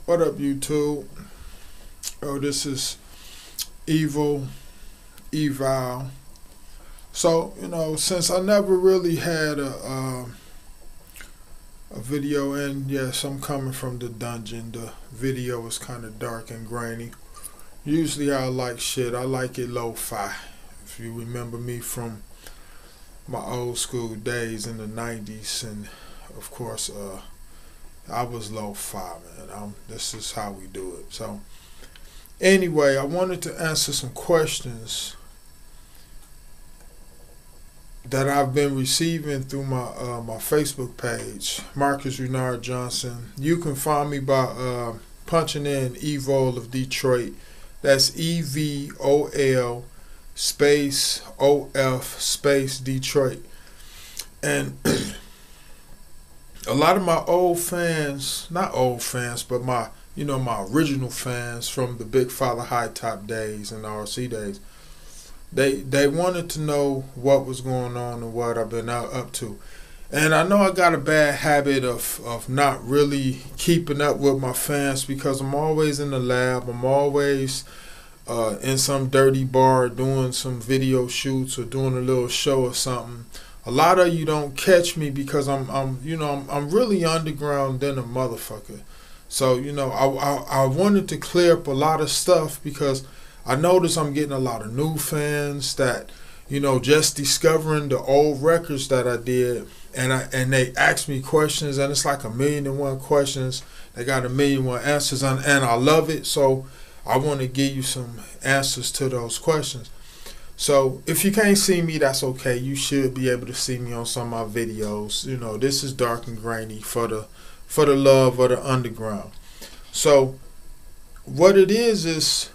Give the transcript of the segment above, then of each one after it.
What up, YouTube? Oh, this is Evol, Evol. So, since I never really had a video, and yes, I'm coming from the dungeon. The video was kind of dark and grainy. Usually I like shit. I like it lo-fi. If you remember me from my old school days in the 90s, and of course, I was lo-fi, man. This is how we do it. So, anyway, I wanted to answer some questions that I've been receiving through my Facebook page, Marcus Renard Johnson. You can find me by punching in Evol of Detroit. That's EVOL space OF space Detroit. And a lot of my old fans, not old fans, but my original fans from the Big Father High Top days and the R.O.C days, they wanted to know what was going on and what I've been up to. And I know I got a bad habit of not really keeping up with my fans because I'm always in the lab. I'm always in some dirty bar doing some video shoots or doing a little show or something. A lot of you don't catch me because I'm really underground than a motherfucker. So, I wanted to clear up a lot of stuff because I notice I'm getting a lot of new fans that, just discovering the old records that I did, and they ask me questions, and it's like 1,000,001 questions. They got 1,000,001 answers, and I love it. So I want to give you some answers to those questions. So if you can't see me, that's okay. You should be able to see me on some of my videos. This is dark and grainy for the love of the underground. So what it is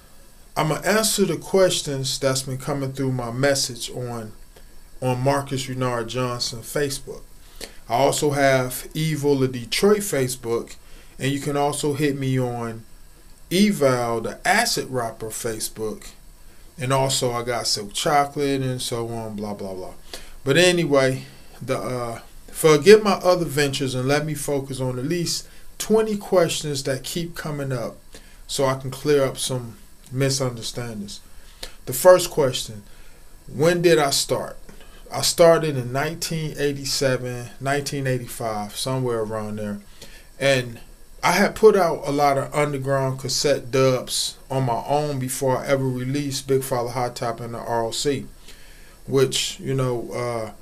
I'm gonna answer the questions that's been coming through my message on Marcus Renard Johnson Facebook. I also have Evol of Detroit Facebook, and you can also hit me on Evol, the Acid Rapper Facebook. And also I got Silk Chocolate and so on, blah, blah, blah. But anyway, forget my other ventures and let me focus on at least 20 questions that keep coming up so I can clear up some misunderstandings. The first question, when did I start? I started in 1987, 1985, somewhere around there. And I had put out a lot of underground cassette dubs on my own before I ever released Big Father High Top and the R.O.C, which, I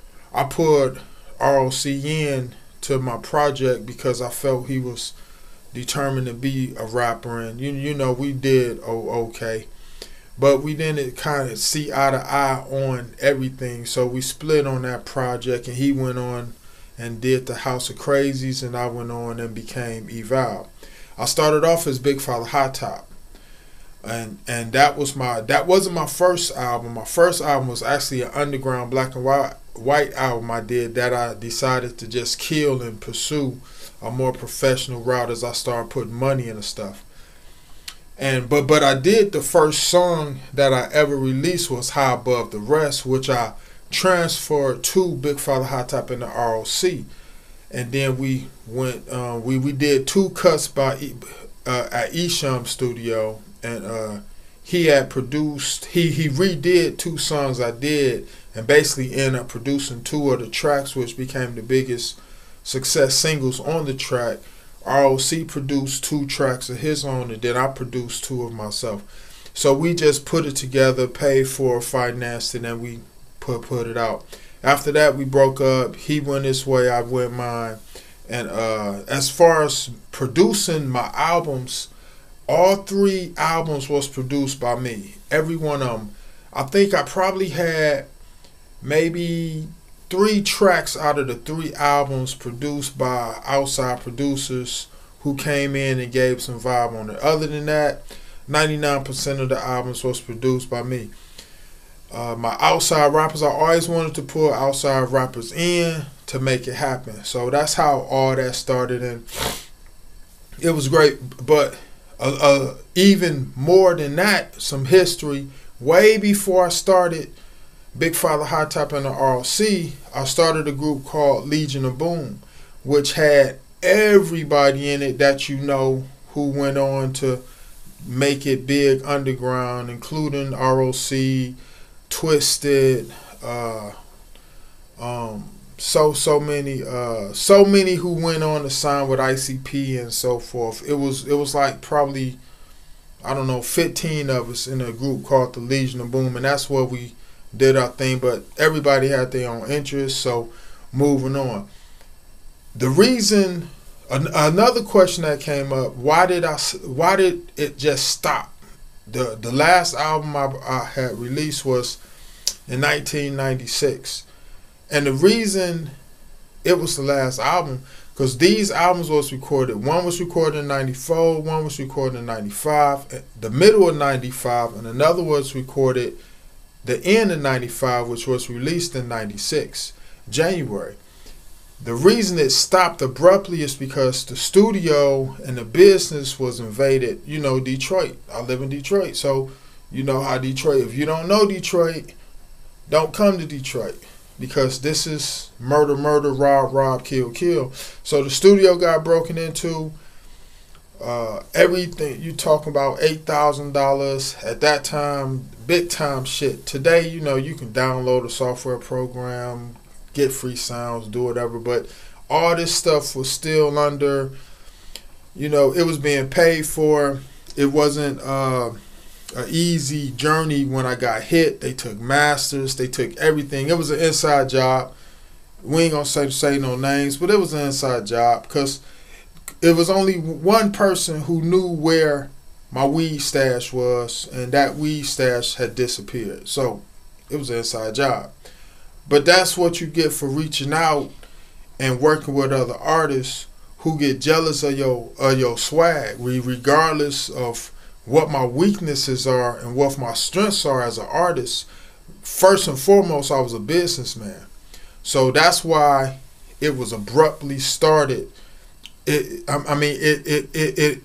put R.O.C in to my project because I felt he was determined to be a rapper, and we did okay, but we didn't kind of see eye to eye on everything, so we split on that project, and he went on and did the House of Crazies, and I went on and became Evol. I started off as Big Father High Top, and that wasn't my first album. My first album was actually an underground black and white album I did that I decided to just kill and pursue a more professional route as I started putting money into stuff. And but I did the first song that I ever released was High Above the Rest, which I transferred to Big Father High Top in the R.O.C. And then we went we did 2 cuts by at Esham Studio, and he had produced he redid 2 songs I did, and basically ended up producing 2 of the tracks, which became the biggest success singles on the track. R.O.C produced 2 tracks of his own, and then I produced 2 of myself. So we just put it together, paid for, financed it, and we put it out. After that, we broke up. He went his way, I went mine. And as far as producing my albums, all 3 albums was produced by me. Every one of them. I think I probably had maybe 3 tracks out of the 3 albums produced by outside producers who came in and gave some vibe on it. Other than that, 99% of the albums was produced by me. My outside rappers, I always wanted to pull outside rappers in to make it happen. So that's how all that started, and it was great. But even more than that, some history. Way before I started Big Father High Top and the R.O.C, I started a group called Legion of Boom, which had everybody in it that who went on to make it big underground, including R.O.C, Twisted, so many who went on to sign with ICP and so forth. It was like probably, I don't know, 15 of us in a group called the Legion of Boom, and that's where we did our thing. But everybody had their own interests, so moving on. The reason, another question that came up: why did it just stop? The last album I had released was in 1996, and the reason it was the last album, because these albums was recorded. One was recorded in 94, one was recorded in 95, the middle of 95, and another was recorded the end of 95, which was released in 96, January. The reason it stopped abruptly is because the studio and the business was invaded. You know, Detroit. I live in Detroit, so you know how Detroit. If you don't know Detroit, don't come to Detroit, because this is murder, murder, rob, rob, kill, kill. So the studio got broken into. Everything you talking about, $8,000 at that time, big time shit. Today, you know, you can download a software program, get free sounds, do whatever. But all this stuff was still under, you know, it was being paid for. It wasn't an easy journey when I got hit. They took masters, they took everything. It was an inside job. We ain't gonna say no names, but it was an inside job, because it was only one person who knew where my weed stash was, and that weed stash had disappeared. So it was an inside job. But that's what you get for reaching out and working with other artists who get jealous of your swag, regardless of what my weaknesses are and what my strengths are as an artist. First and foremost, I was a businessman. So that's why it was abruptly started. It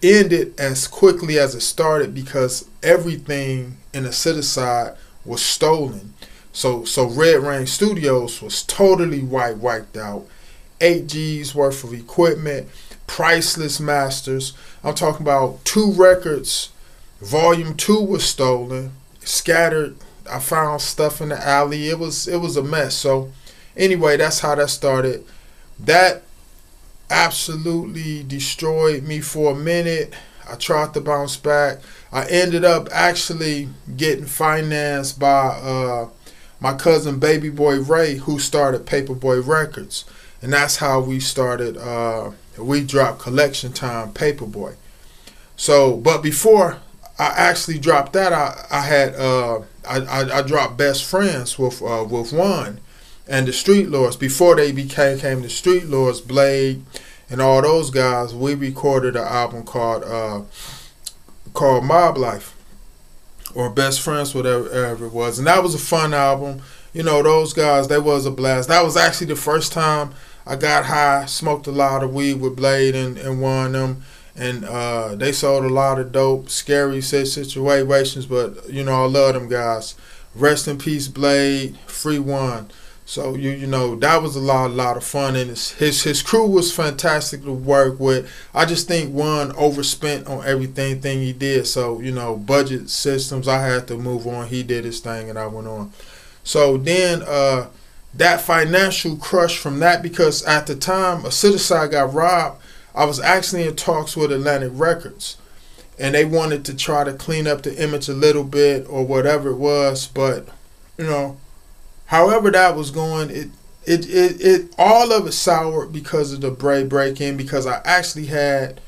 ended as quickly as it started, because everything in the city side was stolen. So Red Rain Studios was totally wiped out. 8 G's worth of equipment, priceless masters. I'm talking about 2 records. Volume 2 was stolen, scattered. I found stuff in the alley. It was a mess. So anyway, that's how that started. That absolutely destroyed me for a minute. I tried to bounce back. I ended up actually getting financed by my cousin Baby Boy Ray, who started Paperboy Records, and that's how we started. We dropped Collection Time Paperboy. So, but before I actually dropped that, I dropped Best Friends with Juan and the Street Lords. Before they came the Street Lords, Blade and all those guys, we recorded an album called Mob Life, or Best Friends, whatever it was. And that was a fun album. You know, those guys, they was a blast. That was actually the first time I got high, smoked a lot of weed with Blade and one of them. And they sold a lot of dope, scary situations, but, you know, I love them guys. Rest in peace, Blade, free One. So, you know, that was a lot of fun, and his crew was fantastic to work with. I just think One overspent on everything he did. So, you know, budget systems, I had to move on. He did his thing, and I went on. So then that financial crush from that, because at the time, a Cityside got robbed, I was actually in talks with Atlantic Records, and they wanted to try to clean up the image a little bit or whatever it was. But, you know, however that was going, it all of it soured because of the break-in, because I actually had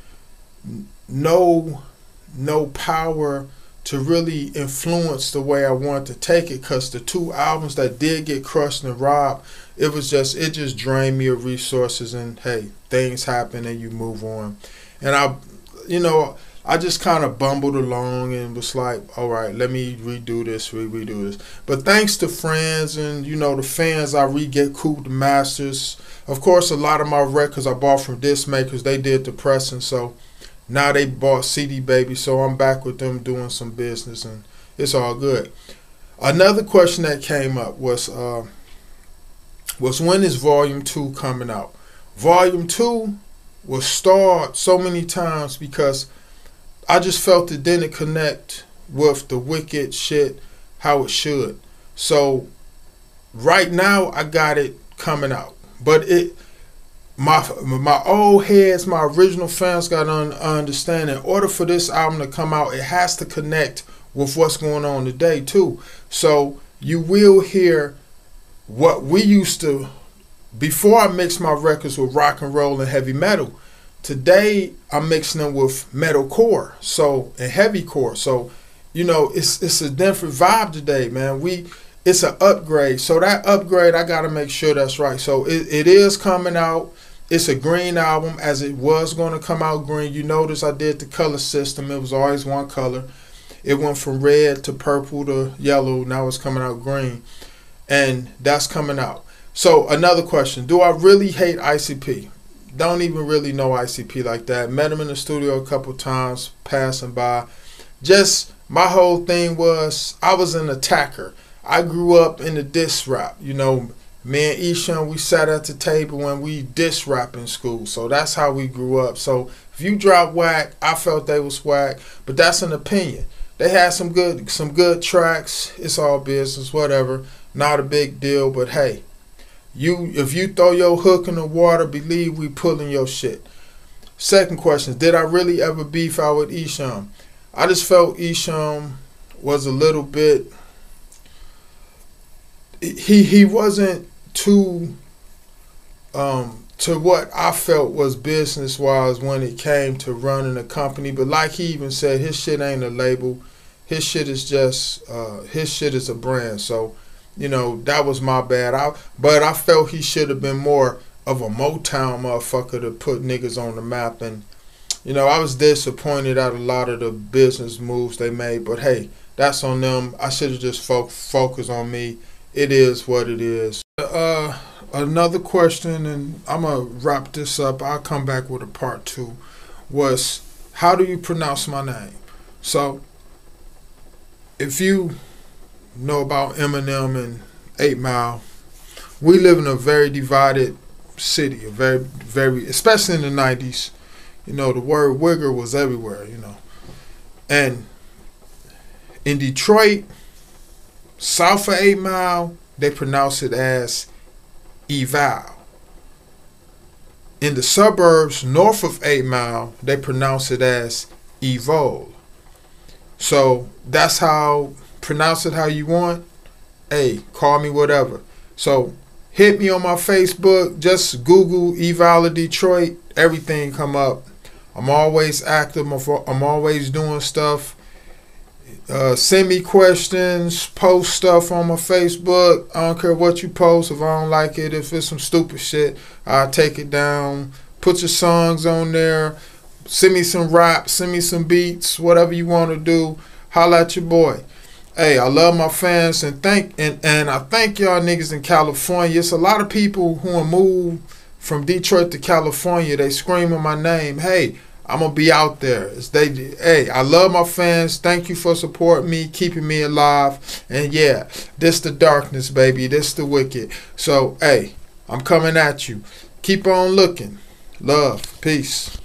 no power to really influence the way I wanted to take it, because the 2 albums that did get crushed and robbed, it just drained me of resources, and hey, things happen and you move on. And I just kind of bumbled along and was like, all right, let me redo this. But thanks to friends and, you know, the fans, I re-get cool the masters. Of course, a lot of my records I bought from disc makers. They did the pressing, so now they bought CD Baby, so I'm back with them doing some business, and it's all good. Another question that came up was when is Volume 2 coming out? Volume 2 was stalled so many times because I just felt it didn't connect with the wicked shit how it should. So right now I got it coming out, but my old heads, my original fans got to understand. In order for this album to come out, it has to connect with what's going on today too. So you will hear what we used to, before I mixed my records with rock and roll and heavy metal. Today I'm mixing them with metalcore, so, and heavycore. So, you know, it's a different vibe today, man. It's an upgrade. So that upgrade, I gotta make sure that's right. So it is coming out. It's a green album, as it was gonna come out green. You notice I did the color system. It was always one color. It went from red to purple to yellow. Now it's coming out green. And that's coming out. So another question, do I really hate ICP? Don't even really know ICP like that. Met him in the studio a couple times, passing by. Just, my whole thing was, I was an attacker. I grew up in the diss rap. You know, me and Ishan, we sat at the table when we diss rap in school. So that's how we grew up. So if you drop whack, I felt they was whack. But that's an opinion. They had some good tracks. It's all business, whatever. Not a big deal, but hey, if you throw your hook in the water, believe we pulling your shit. Second question, did I really ever beef out with Isham? I just felt Isham was a little bit, he wasn't too to what I felt was business wise when it came to running a company. But like he even said, his shit ain't a label. His shit is just his shit is a brand. So, you know, that was my bad. But I felt he should have been more of a Motown motherfucker to put niggas on the map. And, you know, I was disappointed at a lot of the business moves they made. But hey, that's on them. I should have just focused on me. It is what it is. Another question, and I'm going to wrap this up. I'll come back with a part 2, was how do you pronounce my name? So, if you know about Eminem and 8 Mile, we live in a very divided city, very, especially in the 90s. You know, the word wigger was everywhere, you know. And in Detroit, south of 8 Mile, they pronounce it as Evol. In the suburbs north of 8 Mile, they pronounce it as Evol. So that's how, pronounce it how you want. Hey, call me whatever. So hit me on my Facebook. Just Google Evol of Detroit. Everything come up. I'm always active. I'm always doing stuff. Send me questions. Post stuff on my Facebook. I don't care what you post. If I don't like it, if it's some stupid shit, I'll take it down. Put your songs on there. Send me some rap. Send me some beats. Whatever you want to do. Holla at your boy. Hey, I love my fans and I thank y'all niggas in California. It's a lot of people who have moved from Detroit to California. They screaming my name. Hey, I'm gonna be out there. Hey, I love my fans. Thank you for supporting me, keeping me alive. And yeah, this the darkness, baby. This the wicked. So hey, I'm coming at you. Keep on looking. Love. Peace.